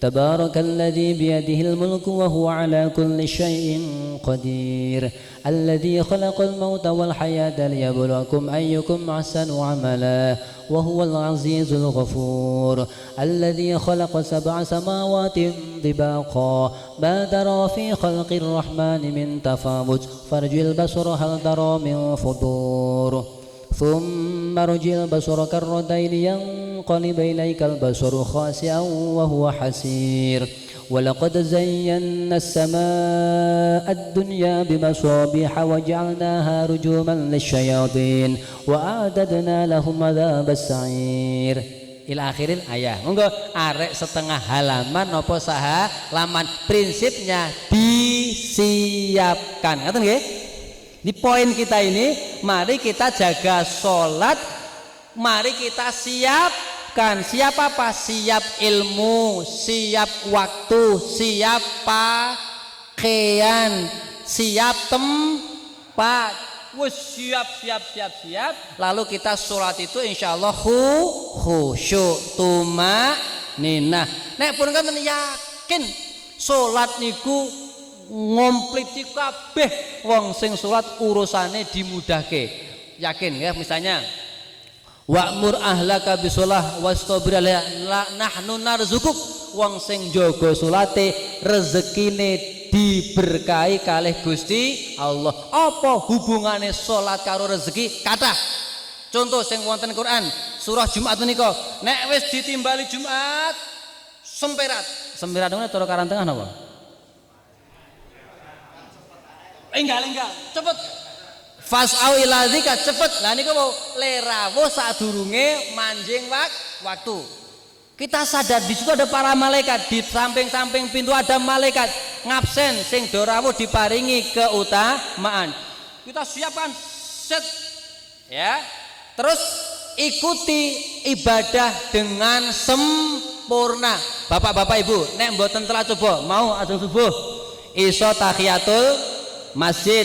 Tabarakalladzi biyadihil mulku wa huwa ala kulli syai'in qadir. Alladzi khalaqal mauta wal hayata liyabluwakum ayyukum ahsanu amala wa huwal azizul ghafur. Alladzi khalaqa sab'a samawati tibaqa ma tara fi khalqir rahmani min tafawut farjil basara hal tara min futur. ثم ارجع البصر كرتين ينقلب إليك البصر خاسئا وهو حسير ولقد زينا السماء الدنيا بمصابيح وجعلناها رجوما للشياطين وأعتدنا لهم عذاب السعير ila akhiril ayat. Monggo arek setengah halaman nopo saha laman prinsipnya disiapkan. Ngaten nggih? Di poin kita ini, mari kita jaga sholat, mari kita siapkan. Siap apa? Siap ilmu, siap waktu, siap pakaian, siap tempat. Wes siap. Lalu kita sholat itu insya Allah khusyuk, tumanina. Nek pun kan yakin sholat niku ngompliti kabeh wong sing salat urusane dimudahke. Yakin ya, misalnya wa'mur ahlaka bisolah wastabir alaiha nahnu narzukuk, wong sing jaga salate rezekine diberkahi kalih Gusti Allah. Apa hubungane salat karo rezeki? Kathah. Contoh sing wonten Quran surah Jumat menika, nek wis ditimbali Jumat semperat niku cara karan tengah napa? Enggal cepet fas'au ila dzika cepet. Lah niku mau lerawuh sadurunge manjing waktu. Kita sadar di situ ada para malaikat, di samping-samping pintu ada malaikat ngabsen sing do rawuh diparingi keutamaan. Kita siapkan set ya. Terus ikuti ibadah dengan sempurna. Bapak-bapak Ibu, nek mboten telat coba mau adzan subuh iso tahiyatul masjid,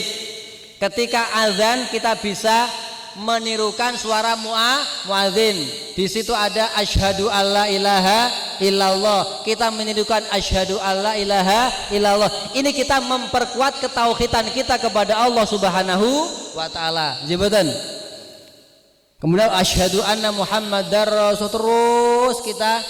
ketika azan kita bisa menirukan suara muadzin. Di situ ada asyhadu alla ilaha illallah, kita menirukan asyhadu alla ilaha illallah. Ini kita memperkuat ketauhidan kita kepada Allah Subhanahu wa taala. Jabatan. Kemudian asyhadu anna Muhammadar Rasul, terus kita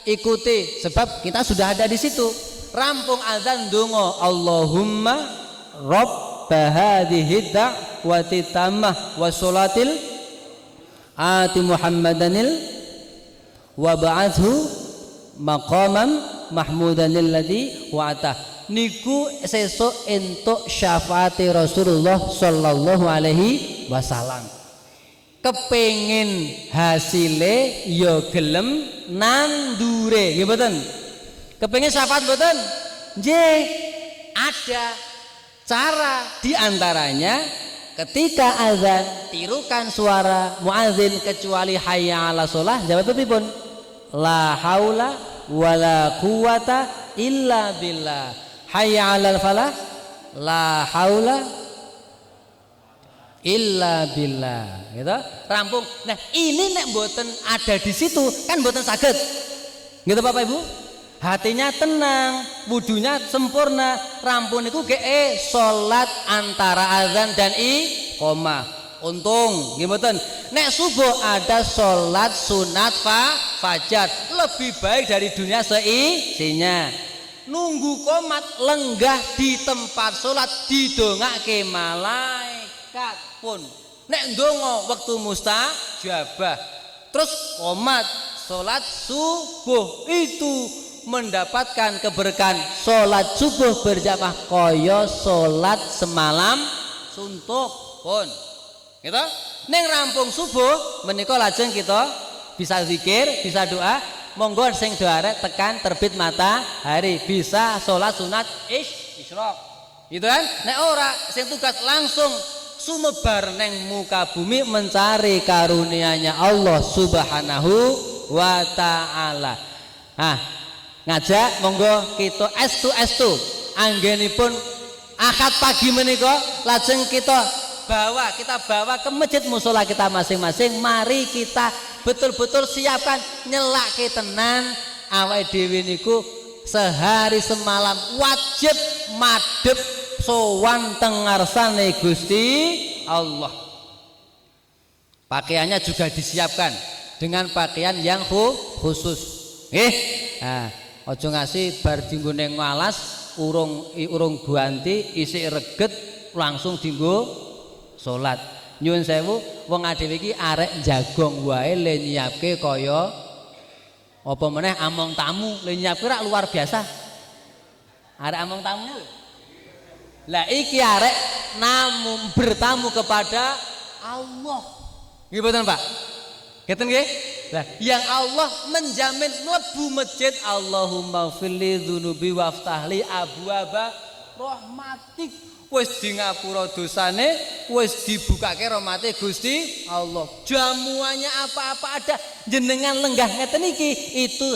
ikuti sebab kita sudah ada di situ. Rampung azan donga Allahumma Rabb hadhihi da'wati tammah wa sholatil ati Muhammadanil wa ba'athu maqaman mahmudanil ladzi wa'ata. Niku sesuk entuk syafaati Rasulullah sallallahu alaihi wasallam. Kepengin hasile ya gelem nandure, nggih mboten? Kepengin syafaat mboten? Nggih, ada cara diantaranya ketika azan tirukan suara muadzin kecuali hayya 'ala shalah. Jawab pripun? La haula wala quwata illa billah. Hayya 'alal falah, la haula illa billah. Gitu? Rampung. Nah, ini nek mboten ada di situ kan mboten saged. Gitu Bapak Ibu? Hatinya tenang, wudunya sempurna, rampun itu salat antara azan dan iqamah. Untung, gimana? Nek subuh ada salat sunat fajar, lebih baik dari dunia seisinya. Nunggu komat lenggah di tempat salat didongake malaikat pun. Nek ndonga wektu mustajabah. Terus komat salat subuh itu mendapatkan keberkahan sholat subuh berjamaah kaya sholat semalam suntuk pun gitu. Neng rampung subuh menika lajeng kita bisa zikir, bisa doa. Monggo sing do arek tekan terbit matahari bisa sholat sunat isyraq gitu kan. Nek ora sing tugas langsung sumebar neng muka bumi mencari karunia-Nya Allah Subhanahu wa taala. Ngajak monggo kita estu anggenipun akad pagi menika lajeng kita bawa ke masjid mushola kita masing-masing. Mari kita betul-betul siapkan nyelake tenan awake dhewe niku sehari semalam wajib madhep sowan tengarsane Gusti Allah. Pakaiannya juga disiapkan dengan pakaian yang khusus. Nah, ojo ngasih bar dinggo ning ngalas urung ganti isik reget langsung dinggo salat. Nyuwun sewu, wong adewe iki arek jagong wae le nyiapke kaya apa meneh among tamu, le nyiapke rak luar biasa. Arek among tamu. Lah iki arek namun bertamu kepada Allah. Nggih mboten Pak? Ngeten nggih? Lah yang Allah menjamin mlebu masjid Allahumma fili dzunubi waftahli abwaaba rahmatik. Wis di ngapura dosane, wis dibukake rahmate Gusti Allah. Jamuannya apa-apa ada, jenengan lenggah ngeten iki itu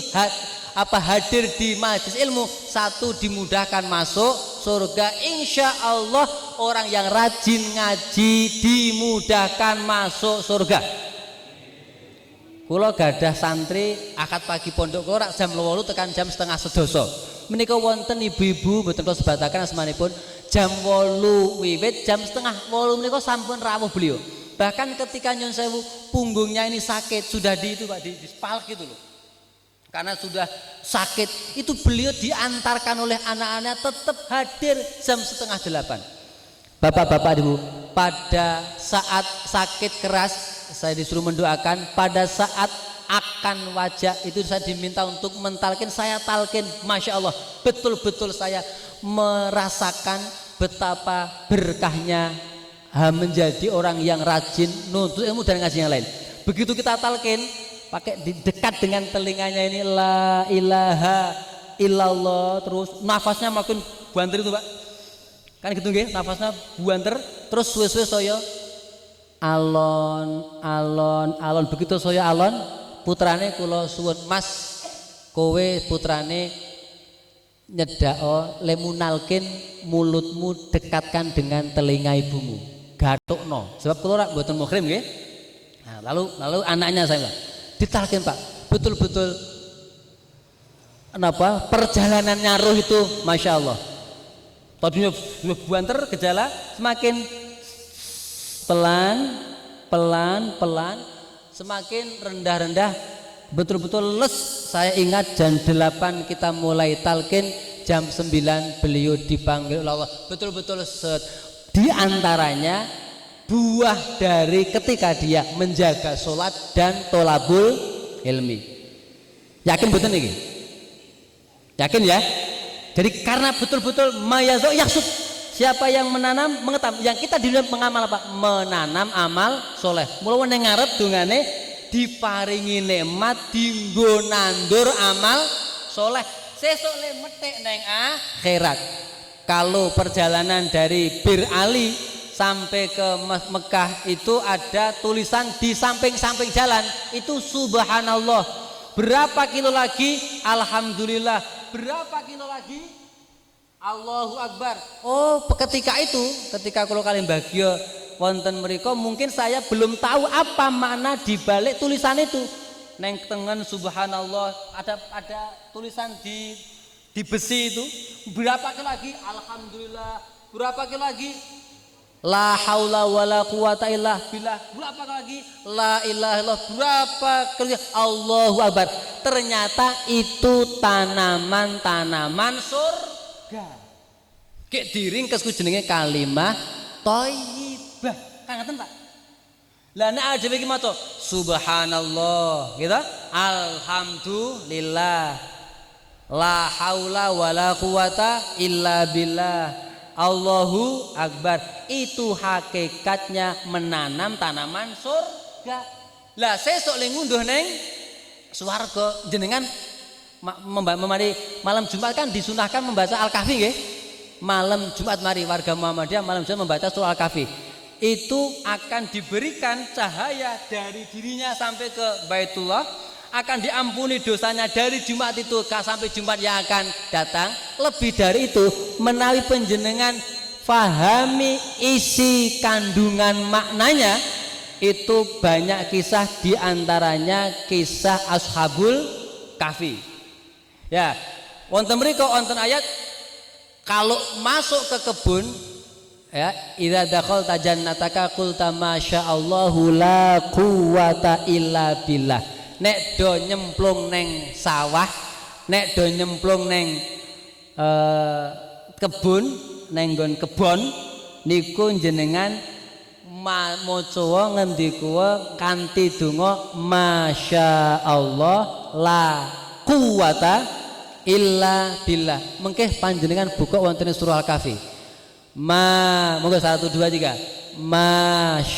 hadir di majelis ilmu, satu dimudahkan masuk surga. Insya Allah orang yang rajin ngaji dimudahkan masuk surga. Kula gadah santri akad pagi pondok kula jam 8 tekan jam setengah 11. Menika wonten ibu-ibu mboten kula sebataken asmanipun, jam 8 wiwit jam setengah 8 menika sampun rawuh beliau. Bahkan ketika nyun sewu punggungnya ini sakit sudah di itu Pak, di spal gitu loh. Karena sudah sakit itu beliau diantarkan oleh anak-anak tetap hadir jam setengah 8. Bapak-bapak ibu, pada saat sakit keras saya disuruh mendoakan, pada saat akan wajah itu saya diminta untuk mentalkin, saya talkin, masya Allah betul-betul saya merasakan betapa berkahnya menjadi orang yang rajin nuntut ilmu dan ngaji yang lain. Begitu kita talkin pakai dekat dengan telinganya ini la ilaha illallah, terus nafasnya makin buanter itu Pak, kan gitu nggih, nafasnya buanter terus suwe-suwe saya alon alon alon. Begitu saya alon putrane kula suwun, Mas kowe putrane nyedako lemunalkin mulutmu dekatkan dengan telinga ibumu, gatukno sebab kula ora mboten muhrim nggih. Nah, lalu anaknya saya bilang ditalkin Pak, betul-betul kenapa perjalanannya roh itu masya Allah. Tadinya buanter gejala, semakin pelan, semakin rendah, betul-betul les. Saya ingat jam 8 kita mulai talkin, jam 9 beliau dipanggil oleh Allah. Betul-betul di antaranya buah dari ketika dia menjaga sholat dan tolabul ilmi. Yakin betul nih? Yakin ya? Jadi karena betul-betul mayazo yaksud, siapa yang menanam mengetam, yang kita di dalam mengamal apa? Menanam amal soleh. Mulai neng ngarep dungane diparingi nikmat dinggo nandur amal soleh. Sesuk le metik neng akhirat. Kalau perjalanan dari Bir Ali sampai ke Mekah itu ada tulisan di samping-samping jalan itu subhanallah. Berapa kilo lagi? Alhamdulillah. Berapa kilo lagi? Allahu Akbar. Oh, ketika kalau kalian bahagia wonten mereka, mungkin saya belum tahu apa makna dibalik tulisan itu. Neng tengen subhanallah, ada tulisan di besi itu. Berapa kilo lagi? Alhamdulillah. Berapa kilo lagi? La haula wala quwata illa billah. Berapa lagi? La ilaha illallah. Berapa kali? Allahu Akbar. Ternyata itu tanaman surga. Kek diringkes ku jenenge kalimah thayyibah. Kan ngaten Pak. Lah nek aja iki maca subhanallah, gitu. Alhamdulillah. La haula wala quwata illa billah. Allahu Akbar. Itu hakikatnya menanam tanaman surga. Lah sesuk le ngunduh neng swarga jenengan memari malam Jumat kan disunahkan membaca Al-Kahfi nggih. Malam Jumat mari warga Muhammadiyah malam Jumat membaca surah Al-Kahfi. Itu akan diberikan cahaya dari dirinya sampai ke Baitullah, akan diampuni dosanya dari Jumat itu sampai Jumat yang akan datang. Lebih dari itu, menawi panjenengan fahami isi kandungan maknanya, itu banyak kisah, diantaranya kisah Ashabul Kahfi. Ya, Wonten mriku wonten ayat kalau masuk ke kebun ya, idza dakhalta jannataka qulta masyaallahu la quwata illa billah. Nek do nyemplung neng sawah, nek do nyemplung neng kebun, neng nggon kebon niku jenengan maca ngendika kanthi donga masyaallah la quwata illa billah. Mengke panjenengan buka wonten surah Al-Kahfi. Monggo 1 2 3. Masyaallah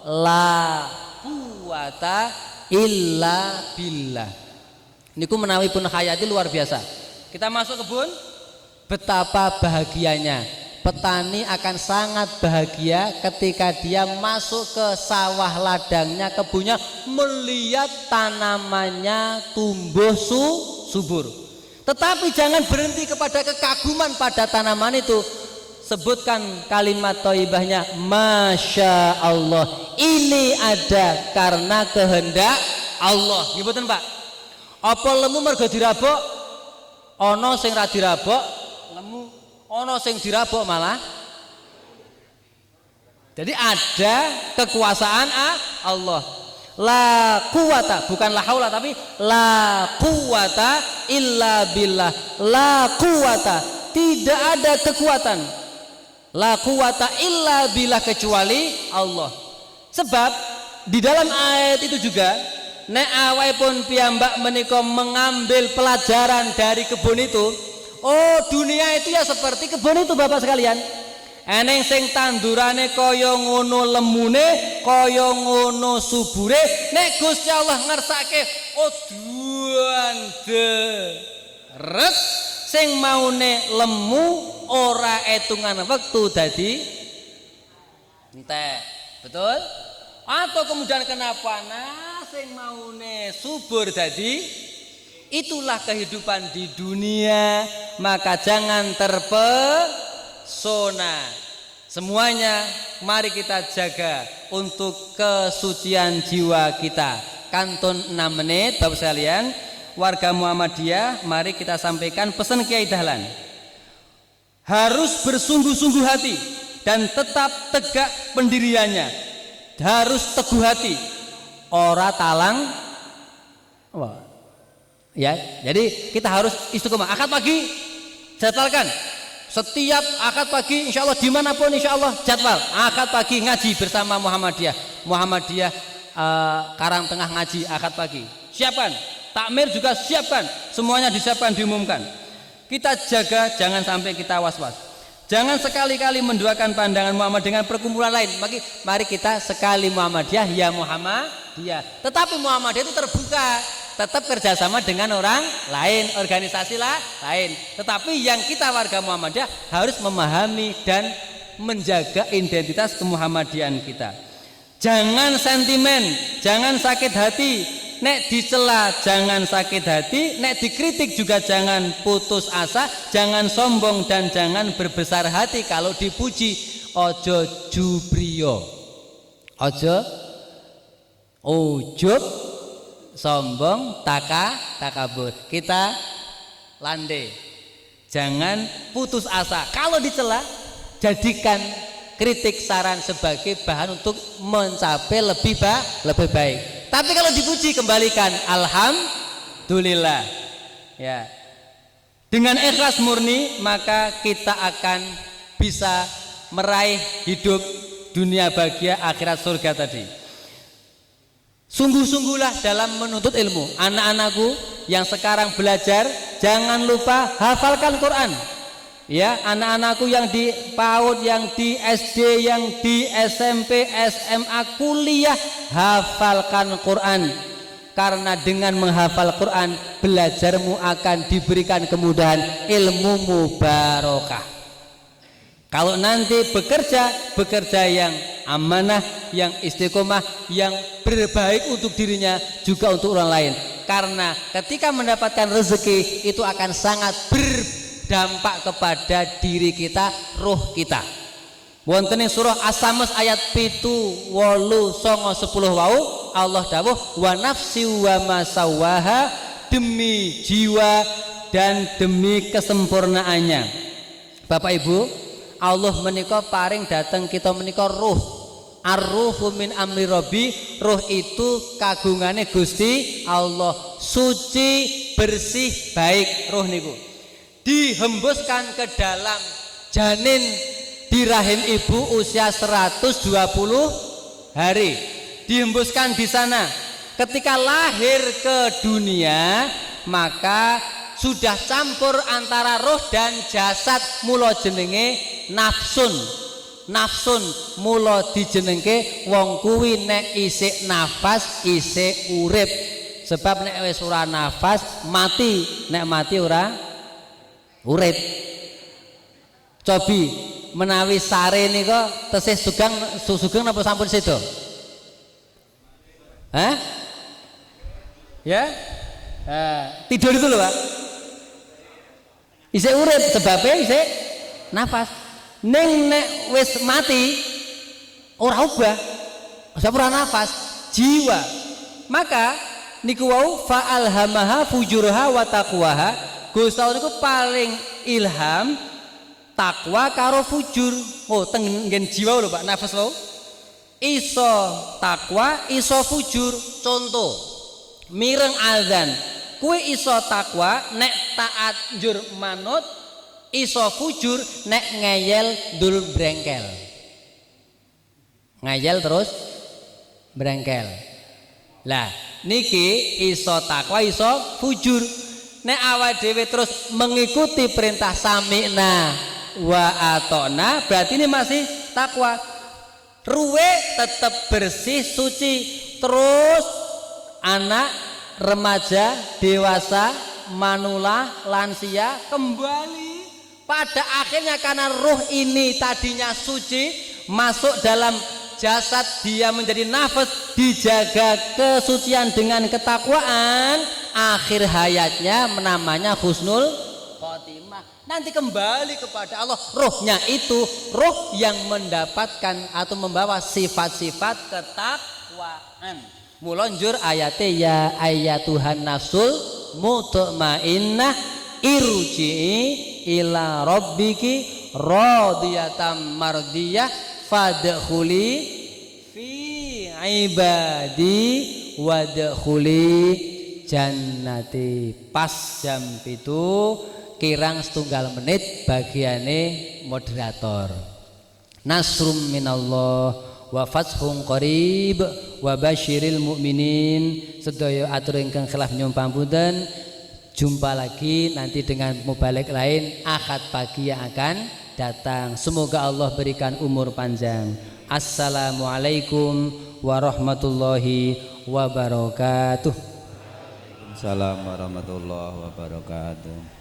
la quwata illa billah. Niku menawi pun hayati luar biasa. Kita masuk kebun, betapa bahagianya. Petani akan sangat bahagia ketika dia masuk ke sawah ladangnya, kebunnya, melihat tanamannya tumbuh subur. Tetapi jangan berhenti kepada kekaguman pada tanaman itu. Sebutkan kalimat thayyibahnya Masya Allah. Ini ada karena kehendak Allah. Nggih Pak? Apa lemu mergo dirabok? Ana sing ra dirabok, lemu. Ono sing dirabok malah. Jadi ada kekuasaan Allah. La quwata, bukan la haula tapi la quwata illa billah. La quwata, tidak ada kekuatan. La quwata illa billah kecuali Allah. Sebab di dalam ayat itu juga nek awakipun piyambak menika mengambil pelajaran dari kebun itu. Oh, dunia itu ya seperti kebun itu Bapak sekalian. Eneng sing tandurane kaya ngono lemune, kaya ngono subure, nek Gusti Allah ngersake oh duanderes sing maune lemu ora etungan wektu dadi entek. Betul? Atau kemudian kenapa sing maune subur dadi. Itulah kehidupan di dunia, maka jangan terpesona. Semuanya mari kita jaga untuk kesucian jiwa kita. Kantun 6 menit Bapak sekalian, warga Muhammadiyah, mari kita sampaikan pesan Kiai Dahlan. Harus bersungguh-sungguh hati dan tetap tegak pendiriannya. Harus teguh hati. Ora talang. Wah. Ya, jadi kita harus istiqomah. Akad pagi jadwalkan. Setiap akad pagi insya Allah dimanapun insya Allah jadwal. Akad pagi ngaji bersama Muhammadiyah. Muhammadiyah Karangtengah ngaji akad pagi. Siapkan. Takmir juga siapkan. Semuanya disiapkan, diumumkan. Kita jaga jangan sampai kita was-was. Jangan sekali-kali menduakan pandangan Muhammad dengan perkumpulan lain. Mari kita sekali Muhammadiyah ya Muhammadiyah. Tetapi Muhammadiyah itu terbuka. Tetap kerjasama dengan orang lain, organisasi lain. Tetapi yang kita warga Muhammadiyah harus memahami dan menjaga identitas kemuhammadian kita. Jangan sentimen, jangan sakit hati. Nek dicela jangan sakit hati, nek dikritik juga jangan putus asa, jangan sombong dan jangan berbesar hati kalau dipuji. Ojo jubriyo, ojo ujub, sombong, takabur. Kita landai. Jangan putus asa. Kalau dicela, jadikan kritik saran sebagai bahan untuk mencapai lebih baik. Tapi kalau dipuji kembalikan alhamdulillah. Ya. Dengan ikhlas murni maka kita akan bisa meraih hidup dunia bahagia akhirat surga tadi. Sungguh-sungguhlah dalam menuntut ilmu. Anak-anakku yang sekarang belajar, jangan lupa hafalkan Quran. Ya, anak-anakku yang di PAUD, yang di SD, yang di SMP, SMA, kuliah, hafalkan Quran. Karena dengan menghafal Quran, belajarmu akan diberikan kemudahan, ilmumu barokah. Kalau nanti bekerja yang amanah, yang istiqomah, yang berbaik untuk dirinya juga untuk orang lain. Karena ketika mendapatkan rezeki itu akan sangat berdampak kepada diri kita, roh kita. Wonten ing surah As-Samus ayat 7, 8, 9, 10 wau Allah dawuh wa nafsi wa ma sawaha demi jiwa dan demi kesempurnaannya. Bapak Ibu, Allah menika paring dateng kita menika ruh. Ar-ruhu min amri rabbi, ruh itu kagungane Gusti Allah, suci, bersih, baik ruh niku. Dihembuskan ke dalam janin di rahim ibu usia 120 hari. Dihembuskan di sana. Ketika lahir ke dunia, maka sudah campur antara roh dan jasad, mula jenenge nafsun. Nafsun mula dijenengke wong kuwi nek isik nafas isik urip. Sebab nek wis ora nafas mati, nek mati ora urip. Cobi menawi sare nika tesih sugeng napa sampun sedo? Hah? Ya? Tidur itu loh Pak. Isik urip sebabnya isik nafas. Ning nek wis mati ora ubah. Sebab ora nafas, jiwa. Maka niku wau fa alhamaha fujurha wa taqwaha. Gusti Allah niku paling ilham takwa karo fujur. Oh, tengen jiwa lho Pak, nafas wau. Iso takwa, iso fujur. Contoh, mireng azan. Kuwi iso takwa nek taat njur manut, iso fujur nek ngeyel dul brengkel. Ngeyel terus brengkel. Lah niki iso takwa iso fujur. Nek awak dhewe terus mengikuti perintah sami'na wa atona, berarti ini masih takwa. Ruwe tetap bersih suci. Terus anak, remaja, dewasa, manula, lansia kembali pada akhirnya karena ruh ini tadinya suci masuk dalam jasad, dia menjadi nafas, dijaga kesucian dengan ketakwaan, akhir hayatnya namanya husnul khotimah. Nanti kembali kepada Allah. Ruhnya itu ruh yang mendapatkan atau membawa sifat-sifat ketakwaan. Mulonjur ayate ya ayatuhan nafsul mutmainnah irji'i ila rabbiki radiyatan mardiyah fadkhuli fi ibadi wadkhuli jannati. Pas jam 7 kirang setunggal menit bagiane moderator. Nasrum minallah wa fathun qarib wa basyiril mukminin. Sedaya atur ingkang khilaf nyuwun pamunten. Jumpa lagi nanti dengan mubalik lain Ahad pagi yang akan datang. Semoga Allah berikan umur panjang. Assalamualaikum warahmatullahi wabarakatuh. Assalamualaikum warahmatullahi wabarakatuh.